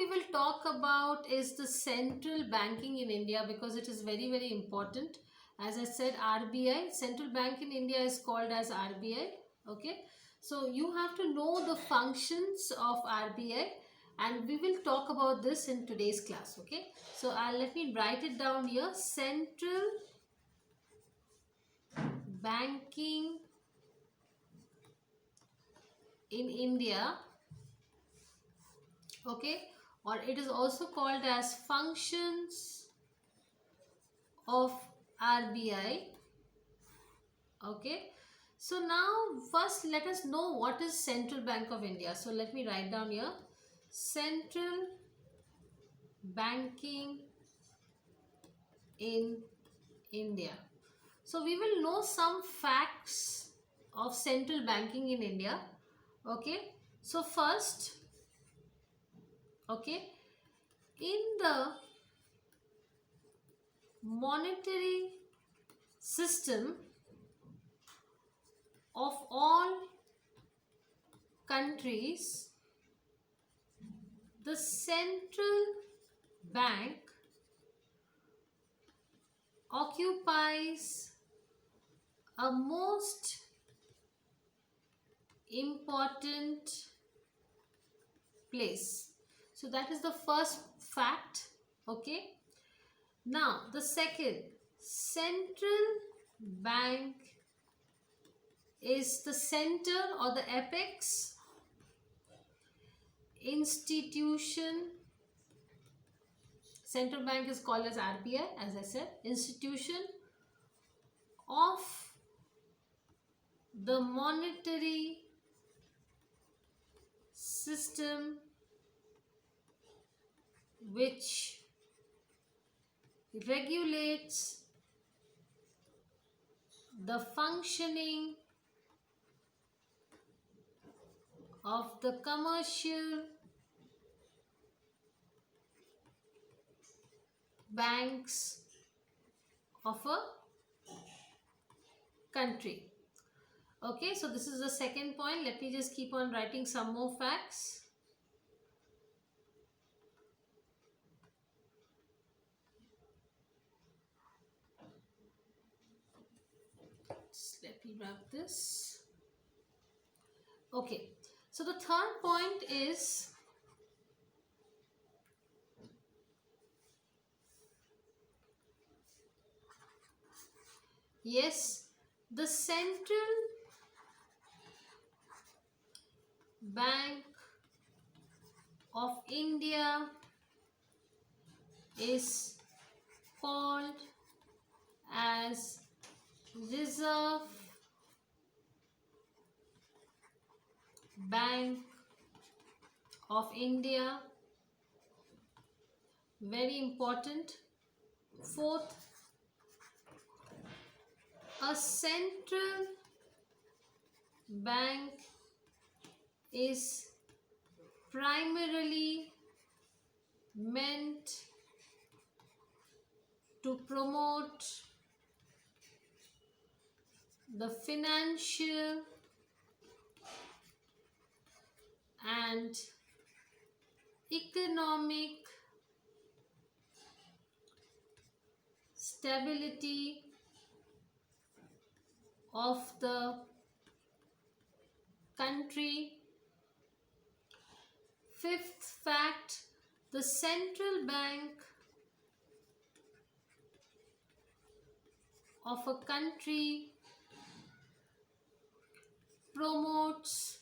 we will talk about is the central banking in India, because it is very, very important. As I said, RBI, central bank in India is called as RBI. Okay, so you have to know the functions of RBI, and we will talk about this in today's class. Okay, so let me write it down here. Central banking in India, okay, or it is also called as functions of RBI. Okay, so now first let us know what is Central Bank of India. So let me write down here, central banking in India. So we will know some facts of central banking in India. Okay, so first, okay, in the monetary system of all countries, the central bank occupies a most important place. So that is the first fact. Okay, now the second, central bank is the center or the apex institution. Central bank is called as RBI, as I said, institution of the monetary system, which regulates the functioning of the commercial banks of a country. Okay, so this is the second point. Let me just keep on writing some more facts. Just let me wrap this. Okay, so the third point is yes, the central bank of India is called as Reserve Bank of India. Very important. Fourth, a central bank is primarily meant to promote the financial and economic stability of the country. Fifth fact, the central bank of a country promotes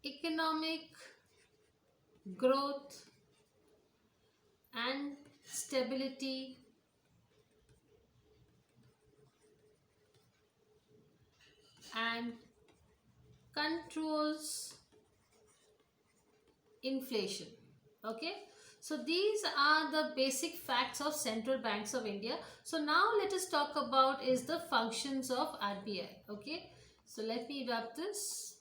economic growth and stability and controls inflation. Okay, so these are the basic facts of central banks of India. So now let us talk about is the functions of RBI. Okay, so let me wrap this.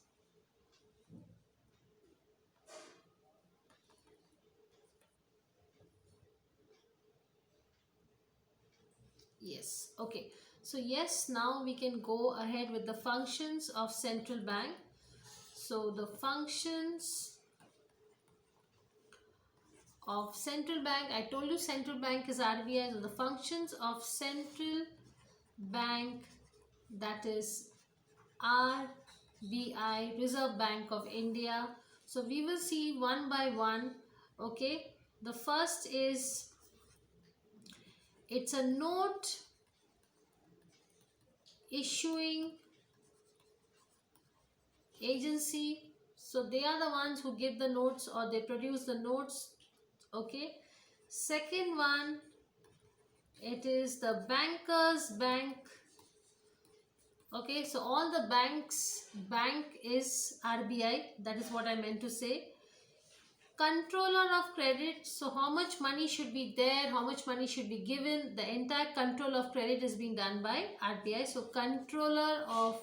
Yes, okay, so yes, now we can go ahead with the functions of central bank. So the functions of central bank, I told you central bank is RBI. So the functions of central bank, that is RBI, Reserve Bank of India. So we will see one by one. Okay, the first is, it's a note issuing agency. So they are the ones who give the notes, or they produce the notes. Okay, second one, it is the bankers bank. Okay, so all the bank is RBI, that is what I meant to say. Controller of credit, so how much money should be there, how much money should be given, the entire control of credit is being done by RBI. So controller of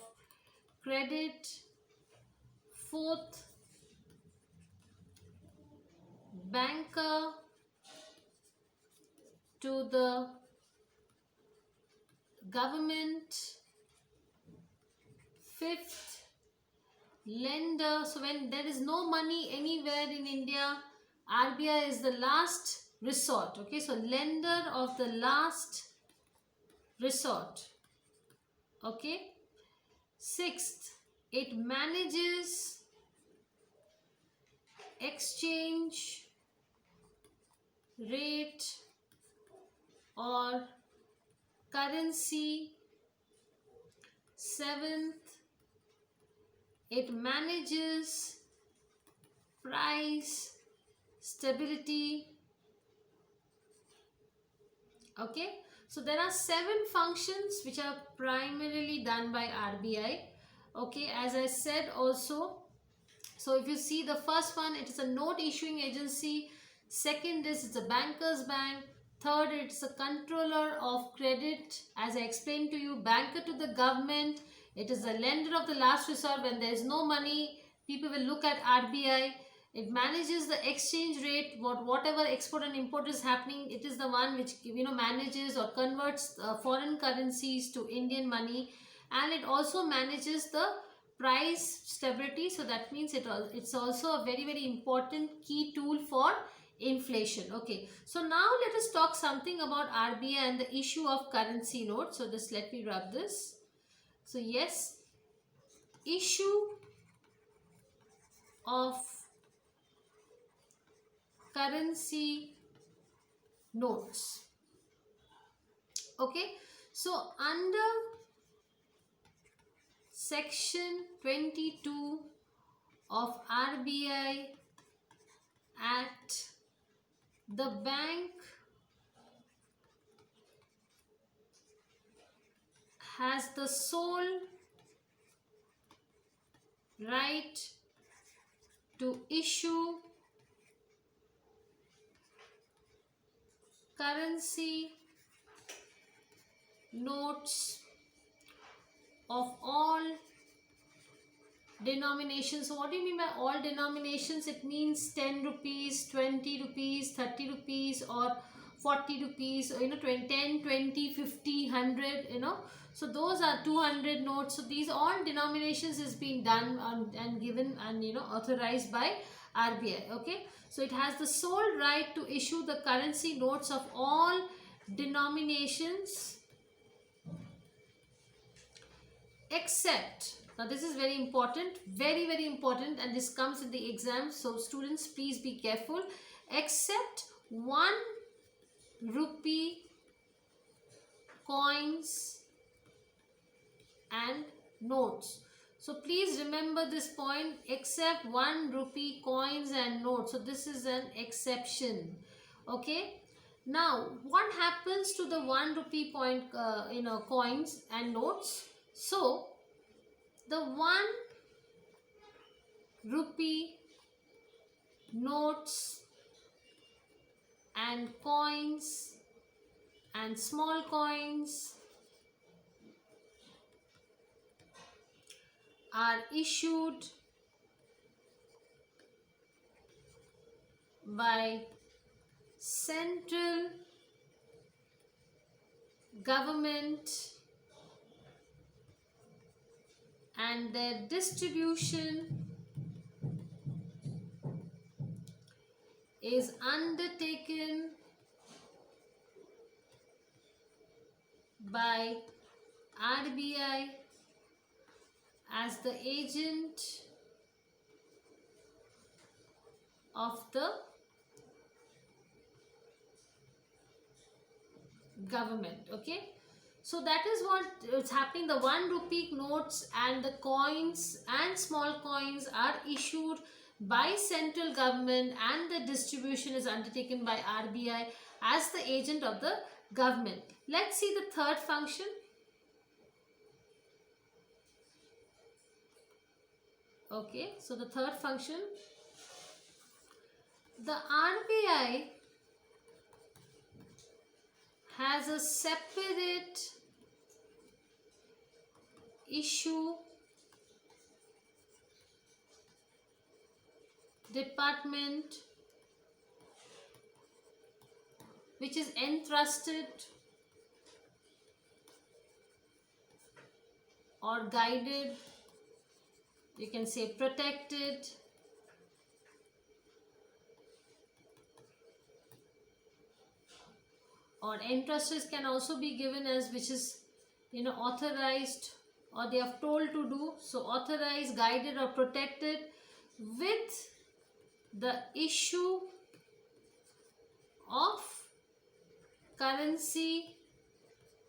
credit. Fourth, banker to the government. Fifth, lender. So when there is no money anywhere in India, RBI is the last resort. Okay, so lender of the last resort. Okay. Sixth, it manages exchange rate or currency. Seventh, it manages price stability. Okay, so there are 7 functions which are primarily done by RBI. Okay, as I said also, so if you see the first one, it is a note issuing agency. Second is, it's a bankers bank. Third, it's a controller of credit. As I explained to you, banker to the government. It is the lender of the last resort. When there is no money, people will look at RBI. It manages the exchange rate, whatever export and import is happening. It is the one which manages or converts foreign currencies to Indian money, and it also manages the price stability. So that means it's also a very, very important key tool for inflation. Okay, so now let us talk something about RBI and the issue of currency notes. So just let me rub this. So yes, issue of currency notes. Okay, so under section 22 of RBI Act, the bank has the sole right to issue currency notes of all denominations. So what do you mean by all denominations? It means 10 rupees, 20 rupees, 30 rupees, or 40 rupees, or 10, 20, 50, 100, so those are 200 notes. So these all denominations is being done and given and authorized by RBI. Okay, so it has the sole right to issue the currency notes of all denominations except, now this is very important, very, very important, and this comes in the exam, so students please be careful, except 1 rupee coins and notes. So please remember this point, except 1 rupee coins and notes. So this is an exception. Okay, now what happens to the 1 rupee coins and notes? So the 1 rupee notes and coins and small coins are issued by central government, and their distribution is undertaken by RBI as the agent of the government. Okay, so that is what is happening. The 1 rupee notes and the coins and small coins are issued by central government, and the distribution is undertaken by RBI as the agent of the government. Let's see the third function. Okay, so the third function, the RBI has a separate issue department which is entrusted or guided, you can say protected, or entrusted can also be given as which is authorized, or they are told to do. So authorized, guided or protected with the issue of currency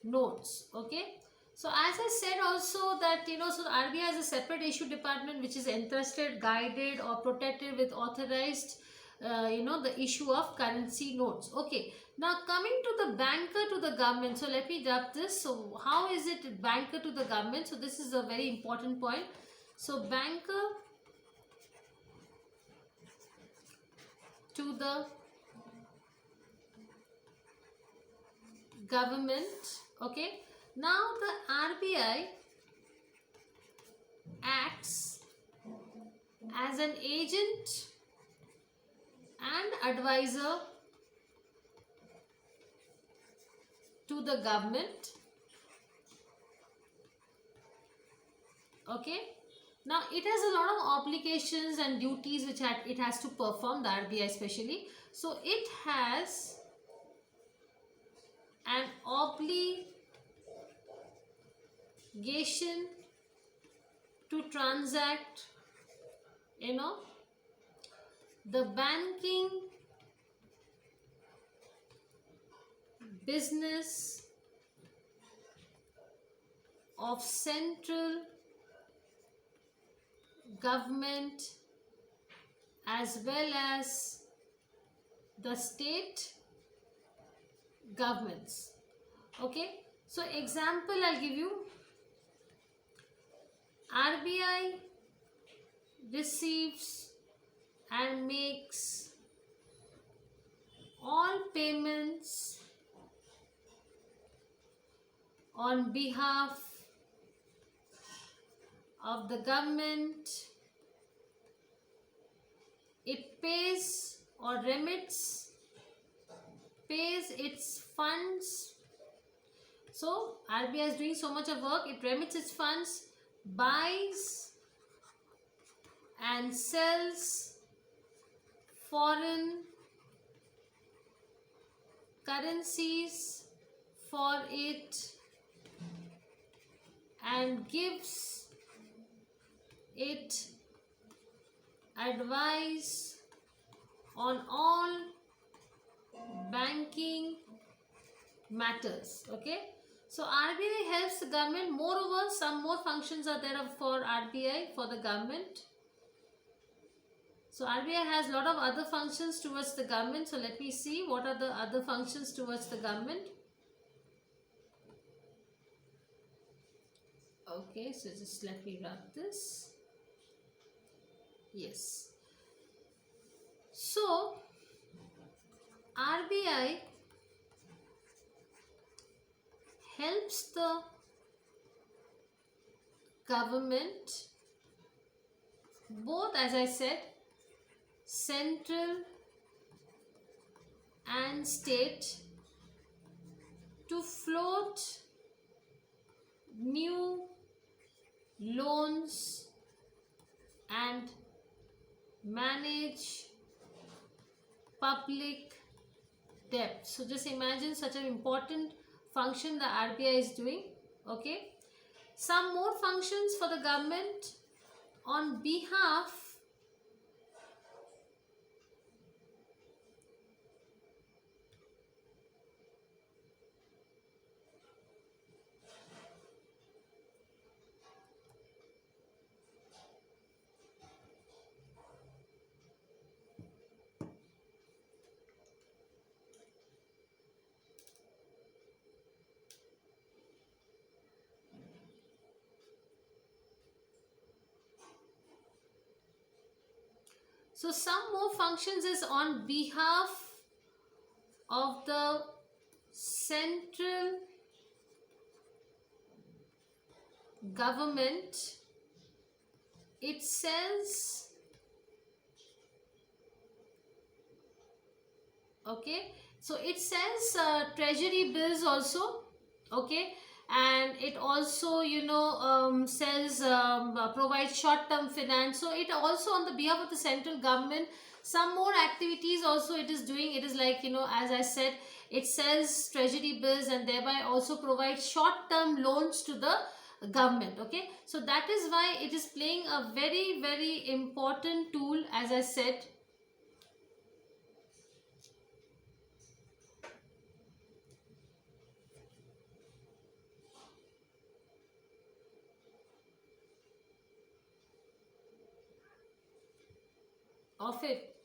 notes. Okay, so as I said also that so the RBI has a separate issue department which is entrusted, guided or protected with authorized the issue of currency notes. Okay, now coming to the banker to the government. So let me drop this. So how is it banker to the government? So this is a very important point. So banker to the government. Okay, now the RBI acts as an agent and advisor to the government. Okay, now it has a lot of obligations and duties which it has to perform, the RBI especially. So it has an obligation to transact the banking business of central government as well as the state governments. Okay, so example I'll give you. RBI receives and makes all payments on behalf of the government. It pays or pays its funds. So RBI is doing so much of work. It remits its funds, buys and sells foreign currencies for it and gives it advice on all banking matters. Okay, so RBI helps the government. Moreover, some more functions are there for RBI, for the government. So RBI has a lot of other functions towards the government. So let me see what are the other functions towards the government. Okay, so just let me wrap this. Yes. So RBI helps the government, both as I said, central and state, to float new loans and manage public debt. So just imagine such an important function the RBI is doing. Okay. Some more functions for the government on behalf So some more functions is on behalf of the central government. It says, okay, so it says treasury bills also, okay, and it also, sells, provides short term finance. So it also on the behalf of the central government. Some more activities also it is doing. It is like, as I said, it sells treasury bills and thereby also provides short term loans to the government. Okay, so that is why it is playing a very very important tool, as I said. Of it.